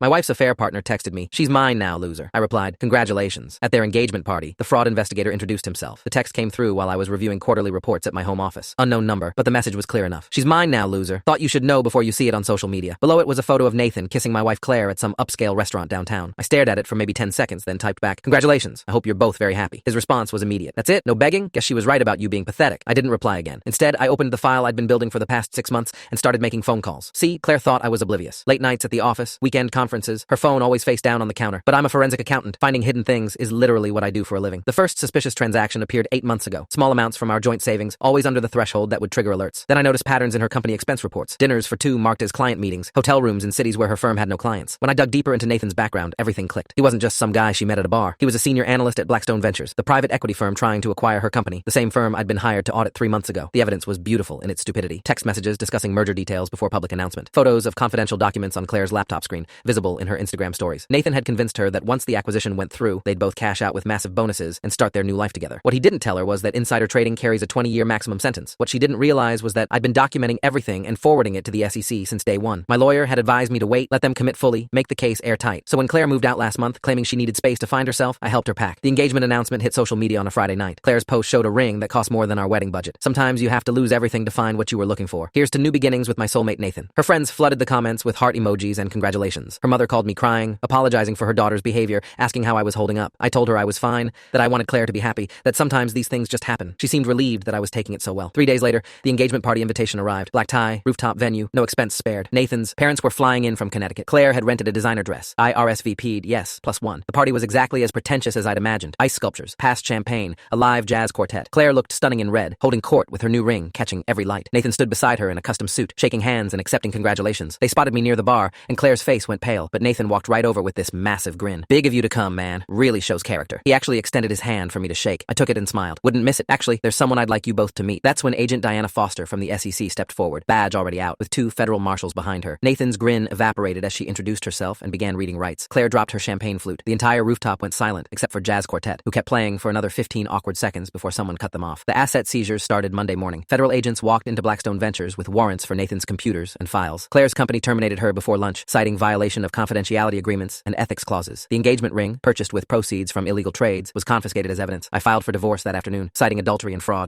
My wife's affair partner texted me, "She's mine now, loser." I replied, "Congratulations." At their engagement party, the fraud investigator introduced himself. The text came through while I was reviewing quarterly reports at my home office. Unknown number, but the message was clear enough. "She's mine now, loser. Thought you should know before you see it on social media." Below it was a photo of Nathan kissing my wife Claire at some upscale restaurant downtown. I stared at it for maybe 10 seconds, then typed back, "Congratulations. I hope you're both very happy." His response was immediate. "That's it? No begging? Guess she was right about you being pathetic." I didn't reply again. Instead, I opened the file I'd been building for the past 6 months and started making phone calls. See, Claire thought I was oblivious. Late nights at the office, weekend conferences, her phone always face down on the counter. But I'm a forensic accountant. Finding hidden things is literally what I do for a living. The first suspicious transaction appeared 8 months ago. Small amounts from our joint savings, always under the threshold that would trigger alerts. Then I noticed patterns in her company expense reports. Dinners for 2 marked as client meetings, hotel rooms in cities where her firm had no clients. When I dug deeper into Nathan's background, everything clicked. He wasn't just some guy she met at a bar. He was a senior analyst at Blackstone Ventures, the private equity firm trying to acquire her company, the same firm I'd been hired to audit 3 months ago. The evidence was beautiful in its stupidity. Text messages discussing merger details before public announcement. Photos of confidential documents on Claire's laptop screen, visible in her Instagram stories. Nathan had convinced her that once the acquisition went through, they'd both cash out with massive bonuses and start their new life together. What he didn't tell her was that insider trading carries a 20-year maximum sentence. What she didn't realize was that I'd been documenting everything and forwarding it to the SEC since day one. My lawyer had advised me to wait, let them commit fully, make the case airtight. So when Claire moved out last month, claiming she needed space to find herself, I helped her pack. The engagement announcement hit social media on a Friday night. Claire's post showed a ring that cost more than our wedding budget. Sometimes you have to lose everything to find what you were looking for. Here's to new beginnings with my soulmate Nathan. Her friends flooded the comments with heart emojis and congratulations. Her mother called me crying, apologizing for her daughter's behavior, asking how I was holding up. I told her I was fine, that I wanted Claire to be happy, that sometimes these things just happen. She seemed relieved that I was taking it so well. 3 days later, the engagement party invitation arrived. Black tie, rooftop venue, no expense spared. Nathan's parents were flying in from Connecticut. Claire had rented a designer dress. I RSVP'd, yes, +1. The party was exactly as pretentious as I'd imagined. Ice sculptures, past champagne, a live jazz quartet. Claire looked stunning in red, holding court with her new ring catching every light. Nathan stood beside her in a custom suit, shaking hands and accepting congratulations. They spotted me near the bar, and Claire's face went pale, but Nathan walked right over with this massive grin. "Big of you to come, man. Really shows character." He actually extended his hand for me to shake. I took it and smiled. "Wouldn't miss it. Actually, there's someone I'd like you both to meet." That's when Agent Diana Foster from the SEC stepped forward, badge already out, with 2 federal marshals behind her. Nathan's grin evaporated as she introduced herself and began reading rights. Claire dropped her champagne flute. The entire rooftop went silent, except for Jazz Quartet, who kept playing for another 15 awkward seconds before someone cut them off. The asset seizures started Monday morning. Federal agents walked into Blackstone Ventures with warrants for Nathan's computers and files. Claire's company terminated her before lunch, citing violation of confidentiality agreements and ethics clauses. The engagement ring, purchased with proceeds from illegal trades, was confiscated as evidence. I filed for divorce that afternoon, citing adultery and fraud.